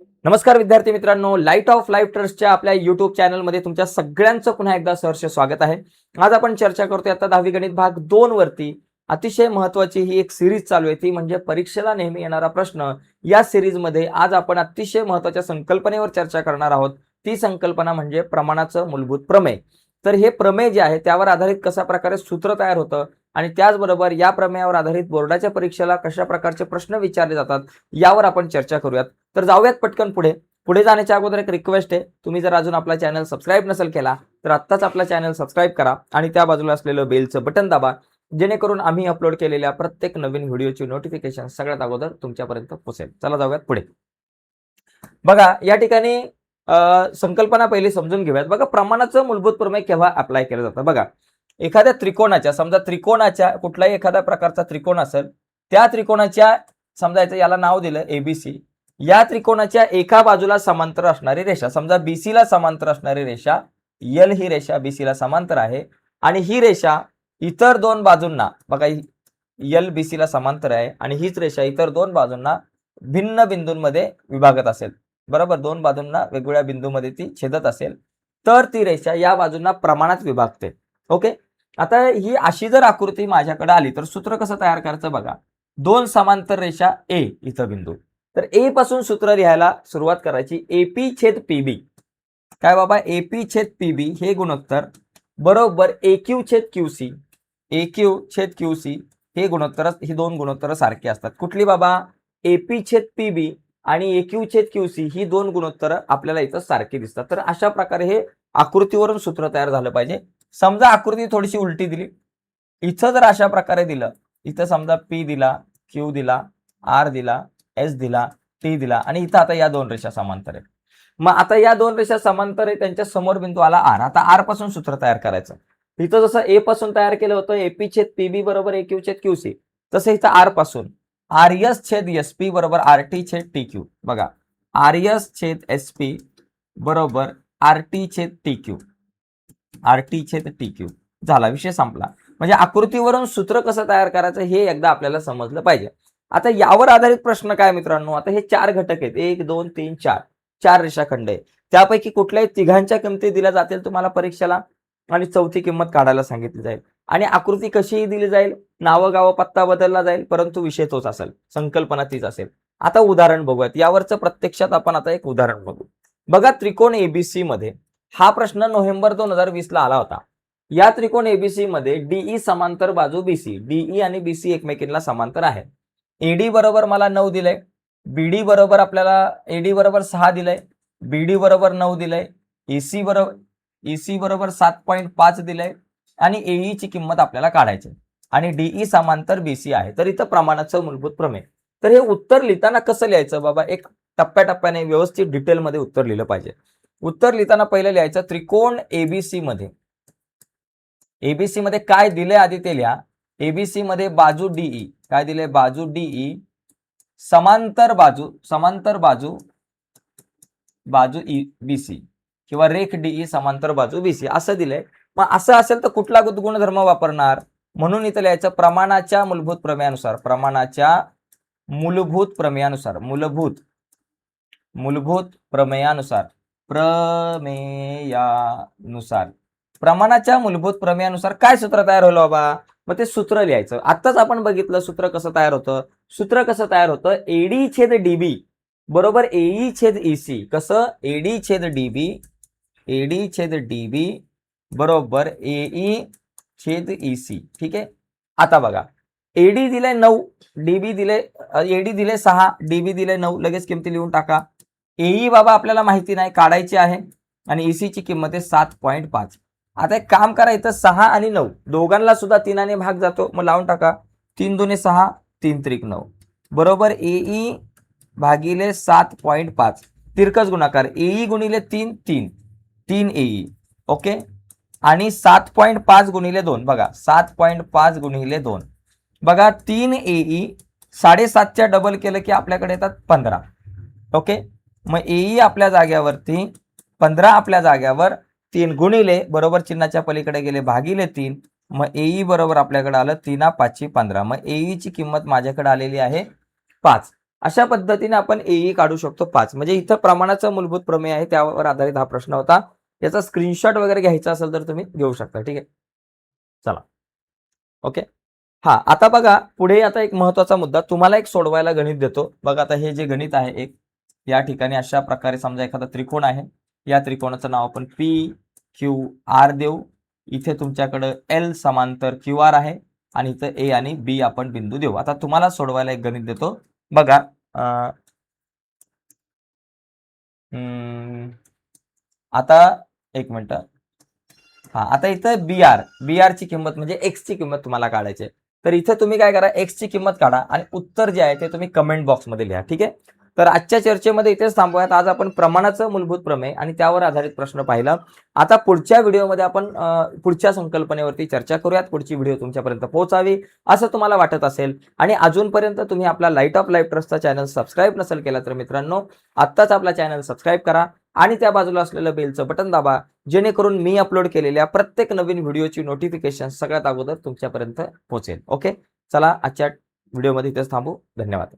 नमस्कार विद्यार्थी मित्रांनो, लाईट ऑफ लाईफ ट्रस्टच्या आपल्या युट्यूब चॅनलमध्ये तुमच्या सगळ्यांचं पुन्हा एकदा सहर्ष स्वागत आहे. आज आपण चर्चा करतोय आता 10वी गणित भाग 2 वरती. अतिशय महत्त्वाची ही एक सिरीज चालू आहे, ती म्हणजे परीक्षेला नेहमी येणारा प्रश्न. या सिरीजमध्ये आज आपण अतिशय महत्त्वाच्या संकल्पनेवर चर्चा करणार आहोत. ती संकल्पना म्हणजे प्रमाणाचं मूलभूत प्रमेय. तर हे प्रमेय जे आहे त्यावर आधारित कशा प्रकारे सूत्र तयार होतं आणि त्याचबरोबर या प्रमेयावर आधारित बोर्डाच्या परीक्षेला कशा प्रकारचे प्रश्न विचारले जातात यावर आपण चर्चा करूयात. तर जाऊयात पटकन पुढे. पुढे जाण्याच्या अगोदर एक रिक्वेस्ट आहे, तुम्ही जर अजून आपला चॅनल सबस्क्राईब नसेल केला तर आत्ताच आपला चॅनल सबस्क्राईब करा आणि त्या बाजूला असलेलं बेलचं बटन दाबा, जेणेकरून आम्ही अपलोड केलेल्या प्रत्येक नवीन व्हिडिओची नोटिफिकेशन सगळ्यात अगोदर तुमच्यापर्यंत पोहोचेल. चला जाऊयात पुढे. बघा या ठिकाणी संकल्पना पहिली समजून घेऊयात. बघा प्रमाणाचं मूलभूत प्रमेय केव्हा अप्लाय केलं जातं. बघा एखाद्या त्रिकोणाच्या, समजा त्रिकोणाच्या कुठलाही एखाद्या प्रकारचा त्रिकोण असेल, त्या त्रिकोणाच्या समजायचं याला नाव दिलं एबीसी. या त्रिकोणाच्या एका बाजूला समांतर असणारी रेषा, समजा बीसी ला समांतर असणारी रेषा यल, ही रेषा बीसी ला समांतर आहे आणि ही रेषा इतर दोन बाजूंना, बघा यल बीसी ला समांतर आहे आणि हीच रेषा इतर दोन बाजूंना भिन्न बिंदूंमध्ये विभागत असेल, बरोबर, दोन बाजूंना वेगवेगळ्या बिंदूमध्ये ती छेदत असेल, तर ती रेषा या बाजूंना प्रमाणात विभागते. ओके, आता ही अशी जर आकृती माझ्याकडे आली तर सूत्र कसं तयार करायचं बघा. दोन समांतर रेषा ए इथं बिंदू, तर ए पासून सूत्र लिहायला सुरुवात करायची. एपी छेद पीबी, काय बाबा, एपी छेद पीबी हे गुणोत्तर बरोबर एक्यू छेद क्यूसी. एक्यू छेद क्यूसी हे गुणोत्तर, ही दोन गुणोत्तर सारखी असतात. कुठली बाबा, एपी छेद पीबी आणि एक्यू छेद क्यूसी ही दोन गुणोत्तर आपल्याला इथं सारखी दिसतात. तर अशा प्रकारे हे आकृतीवरून सूत्र तयार झालं पाहिजे. समजा आकृती थोडीशी उलटी दिली, इथं जर अशा प्रकारे दिलं, इथं समजा पी दिला, क्यू दिला, आर दिला, एस दिला, टी दिला आणि इथं आता या दोन रेषा समांतर आहेत. मग आता या दोन रेषा समांतर आहे, त्यांच्या समोर बिंदू आला आर. आता आर पासून सूत्र तयार करायचं. इथं जसं ए पासून तयार केलं होतं एपी छेद पीबी बरोबर एक्यू छेद क्यूसी, तसं इथं आर पासून आर एस छेद एस पी बरोबर आर टी छेद टी क्यू. बघा आर एस छेद एस पी बरोबर आर टी छेद टी क्यू, आर टी छेद टी क्यू. झाला, विषय संपला. म्हणजे आकृतीवरून सूत्र कसं तयार करायचं हे एकदा आपल्याला समजलं पाहिजे. आता यावर आधारित प्रश्न काय मित्रांनो, आता हे चार घटक आहेत, 1 2 3 4, चार रेषाखंड आहे. त्यापैकी कुठल्याही तिघांच्या किमती दिल्या जातील तुम्हाला परीक्षेला आणि चौथी किंमत काढायला सांगितली जाईल आणि आकृती कशीही दिली जाईल, नावं गावं पत्ता बदलला जाईल, परंतु विषय तोच असेल, संकल्पना तीच असेल. आता उदाहरण बघूयात यावरचं. प्रत्यक्षात आपण आता एक उदाहरण बघू. बघा त्रिकोण एबीसी मध्ये हा प्रश्न नोव्हेंबर 2020 ला आला होता. या त्रिकोण एबीसी मध्ये डीई समांतर बाजू बीसी, डीई आणि बीसी एकमेकींना समांतर आहे. एडी बरोबर मला 9 दिलंय, बीडी बरोबर आपल्याला एडी बरोबर 6 दिलंय, बीडी बरोबर 9 दिलंय, ईसी बरोबर 7.5 दिलंय आणि एई ची किंमत आपल्याला काढायची आणि डीई समांतर बीसी आहे. तर इथं प्रमाणाचं मूलभूत प्रमेय. तर हे उत्तर लिहिताना कसं लिहायचं बाबा, एक टप्प्याटप्प्याने व्यवस्थित डिटेलमध्ये उत्तर लिहिलं पाहिजे. उत्तर लिहिताना पहिलं लिहायचं त्रिकोण एबीसी मध्ये, एबीसी मध्ये काय दिले आधी ते लिहा. एबीसी मध्ये बाजू डीई, काय दिले, बाजू डीई समांतर बाजू, समांतर बाजू, बाजू बीसी किंवा रेख डीई समांतर बाजू बीसी असं दिलंय. मग असं असेल तर कुठला गुणधर्म वापरणार, म्हणून इथं लिहायचं प्रमाणाच्या मूलभूत प्रमेयानुसार, प्रमाणाच्या मूलभूत प्रमेयानुसार, मूलभूत प्रमेयानुसार, प्रमाणाच्या मूलभूत प्रमेयानुसार काय सूत्र तयार होईल बाबा, मग ते सूत्र लिहायचं. आताच आपण बघितलं सूत्र कसं तयार होतं. सूत्र कसं तयार होतं, एडी छेद डीबी बरोबर एई छेद ईसी. कसं, एडी छेद डीबी, एडी छेद डीबी बरोबर एई छेद ईसी. ठीक आहे. आता बघा एडी दिले 9, डीबी दिले, एडी दिले 6, डीबी दिले 9, लगेच किमती लिहून टाका. एई बाबा आपल्याला माहिती नाही, काढायची आहे आणि ईसी ची किंमत आहे 7.5. आता एक काम करा, इथं 6 आणि 9 दोघांना सुद्धा 3 ने भाग जातो, मग लावून टाका. 3 2 6, 3 त्रिक 9 बरोबर एई भागिले 7.5, तिरकस गुणाकार एई गुणिले 3 3, 3 एई. ओके, आणि 7.5 गुणिले 2, बघा 7.5 गुणिले 2, बघा 3 एई, 7.5च्या डबल केलं की आपल्याकडे येतात 15. ओके, मग एई आपल्या जाग्यावरती 15, आपल्या जाग्यावर 3 गुणिले बरोबर चिन्हाच्या पलीकडे गेले भागिले 3, मग एई बरोबर आपल्याकडे आलं 3 5 15. मग एई ची किंमत माझ्याकडे आलेली आहे 5. अशा पद्धतीने आपण एई काढू शकतो 5. म्हणजे इथं प्रमाणाचं मूलभूत प्रमेय आहे, त्यावर आधारित हा प्रश्न होता. याचा स्क्रीनशॉट वगैरे घ्यायचा असेल तर तुम्ही घेऊ शकता. ठीक आहे, चला. ओके. हा, आता बघा पुढे आता एक महत्वाचा मुद्दा तुम्हाला एक सोडवायला गणित देतो. बघा आता हे जे गणित आहे एक या ठिकाणी अशा प्रकारे समजा एखादा त्रिकोण आहे. या त्रिकोणाचं नाव आपण पी क्यू आर देऊ. इथे तुमच्याकडे एल समांतर क्यू आर आहे आणि इथं ए आणि बी आपण बिंदू देऊ. आता तुम्हाला सोडवायला एक गणित देतो. बघा आता एक मिनिट. हा, आता इथं बी आर ची किंमत म्हणजे एक्स ची किंमत तुम्हाला काढायची आहे. तर इथे तुम्ही काय करा, एक्स ची किंमत काढा आणि उत्तर जे आहे ते तुम्ही कमेंट बॉक्समध्ये लिहा. ठीक आहे. तर आजच्या चर्चेमध्ये इथेच थांबूयात. आज आपण प्रमाणाचं मूलभूत प्रमेय आणि त्यावर आधारित प्रश्न पाहिला. आता पुढच्या व्हिडिओमध्ये आपण पुढच्या संकल्पनेवरती चर्चा करूयात. पुढची व्हिडिओ तुमच्यापर्यंत पोहोचावी असं तुम्हाला वाटत असेल आणि अजूनपर्यंत तुम्ही आपला लाईट ऑफ लाईफ ट्रस्टचा चॅनल सबस्क्राईब नसेल केला तर मित्रांनो आत्ताच आपला चॅनल सबस्क्राईब करा आणि त्या बाजूला असलेलं बेलचं बटन दाबा, जेणेकरून मी अपलोड केलेल्या प्रत्येक नवीन व्हिडिओची नोटिफिकेशन सगळ्यात अगोदर तुमच्यापर्यंत पोहोचेल. ओके, चला आजच्या व्हिडिओमध्ये इथेच थांबू. धन्यवाद.